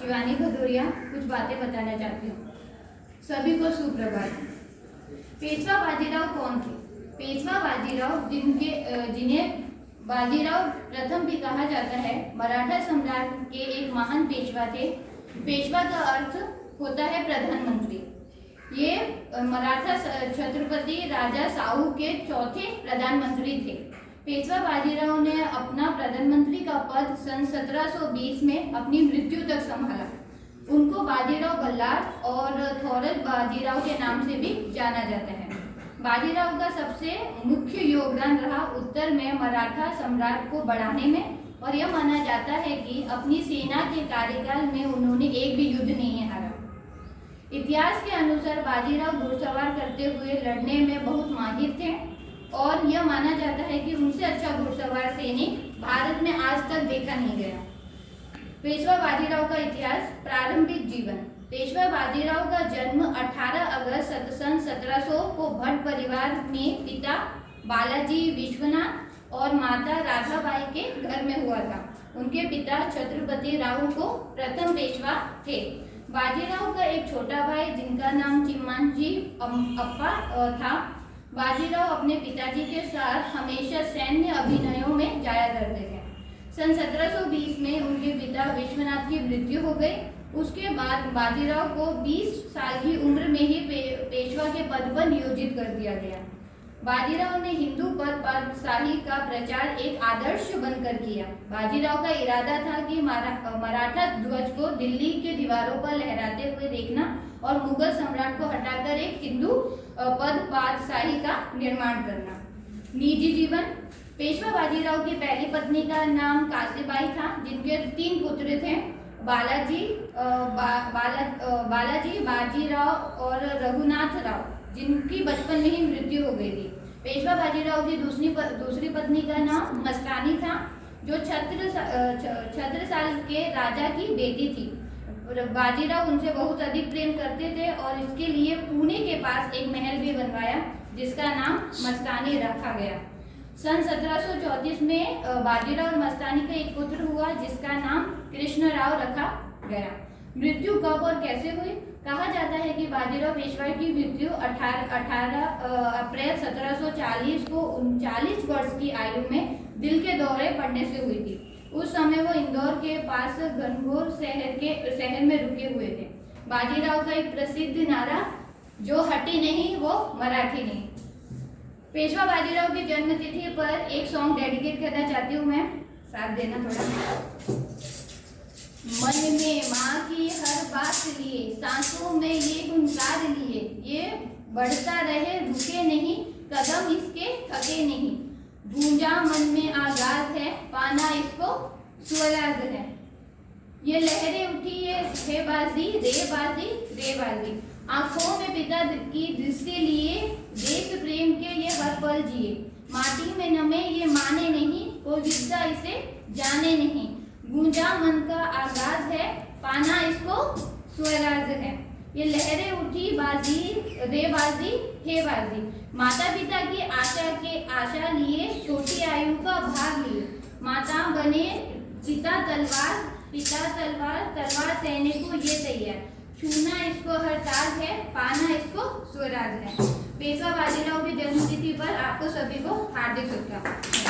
शिवानी भदौरिया कुछ बातें बताना चाहती हूँ। सभी को सुप्रभात। पेशवा बाजीराव कौन थे? पेशवा बाजीराव जिन्हें बाजीराव प्रथम भी कहा जाता है, मराठा साम्राज्य के एक महान पेशवा थे। पेशवा का अर्थ होता है प्रधानमंत्री। ये मराठा छत्रपति राजा साहू के चौथे प्रधानमंत्री थे। पेशवा बाजीराव ने अपना प्रधानमंत्री का पद सन 1720 में अपनी मृत्यु तक संभाला। उनको बाजीराव बल्लार और थोरत बाजीराव के नाम से भी जाना जाता है। बाजीराव का सबसे मुख्य योगदान रहा उत्तर में मराठा साम्राज्य को बढ़ाने में, और यह माना जाता है कि अपनी सेना के कार्यकाल में उन्होंने एक भी युद्ध नहीं हारा। इतिहास के अनुसार बाजीराव घुड़सवार करते हुए लड़ने में बहुत माहिर थे, और यह माना जाता है कि उनसे अच्छा घुड़सवार सैनिक भारत में आज तक देखा नहीं गया। पेशवा बाजीराव का इतिहास। प्रारंभिक जीवन। पेशवा बाजीराव का जन्म 18 अगस्त सन 1700 को भट्ट परिवार में पिता बालाजी विश्वनाथ और माता राधाबाई के घर में हुआ था। उनके पिता छत्रपति राव को प्रथम पेशवा थे। बाजीराव का एक छोटा भाई जिनका नाम चिम्मांजी अप्पा था। बाजीराव अपने पिताजी के साथ हमेशा सैन्य अभिनयों में जाया करते थे। सन 1720 में उनके पिता विश्वनाथ की मृत्यु हो गई। उसके बाद बाजीराव को 20 साल की उम्र में ही पेशवा के पद पर नियोजित कर दिया गया। बाजीराव ने हिंदू पद पातशाही का प्रचार एक आदर्श बनकर किया। बाजीराव का इरादा था कि मराठा ध्वज को दिल्ली के दीवारों पर लहराते हुए देखना और मुगल सम्राट को हटाकर एक हिंदू पद पातशाही का निर्माण करना। निजी जीवन। पेशवा बाजीराव की पहली पत्नी का नाम काशीबाई था, जिनके 3 पुत्र थे, बालाजी बाजीराव और रघुनाथ राव, जिनकी बचपन में ही मृत्यु हो गई थी। पेशवा बाजीराव की दूसरी पत्नी का नाम मस्तानी था, जो छत्रसाल के राजा की बेटी थी। बाजीराव उनसे बहुत अधिक प्रेम करते थे और इसके लिए पुणे के पास एक महल भी बनवाया, जिसका नाम मस्तानी रखा गया। सन 1734 में बाजीराव और मस्तानी का एक पुत्र हुआ, जिसका नाम कृष्णराव रखा गया। मृत्यु कब और कैसे हुई? कहा जाता है कि बाजीराव पेशवा की मृत्यु 18 अप्रैल 1740 को 39 वर्ष की आयु में दिल के दौरे पड़ने से हुई थी। उस समय वो इंदौर के पास घनघोर शहर में रुके हुए थे। बाजीराव का एक प्रसिद्ध नारा, जो हटी नहीं वो मराठी नहीं। पेशवा बाजीराव की जन्मतिथि पर एक सॉन्ग डेडिकेट करना चाहती हूँ मैं, साथ देना थोड़ा। मन में माँ की हर बात लिए, सांसों में ये गुनकार लिए, ये बढ़ता रहे रुके नहीं, कदम इसके थके नहीं, गूंजा मन में आगाज है, पाना इसको स्वराज है। ये लहरें उठी ये बाजी रे बाजी रे बाजी, आंखों में पिता की दृष्टि लिए, देश प्रेम के ये हर पल जिए, माटी में नमे ये माने नहीं, कोई विद्या इसे जाने नहीं, गूंजा मन का आगाज है, पाना इसको स्वराज है। ये लहरें उठी बाजी रे बाजी हे बाजी, माता पिता की आशा लिए, छोटी आयु का भाग लिए, माता बने पिता तलवार तलवार सैनिक को ये तैयार, छूना इसको हर ताज है, पाना इसको स्वराज है। पेशवा बाजीराव की जन्मतिथि पर आपको सभी को हार्दिक शुभकामनाएं।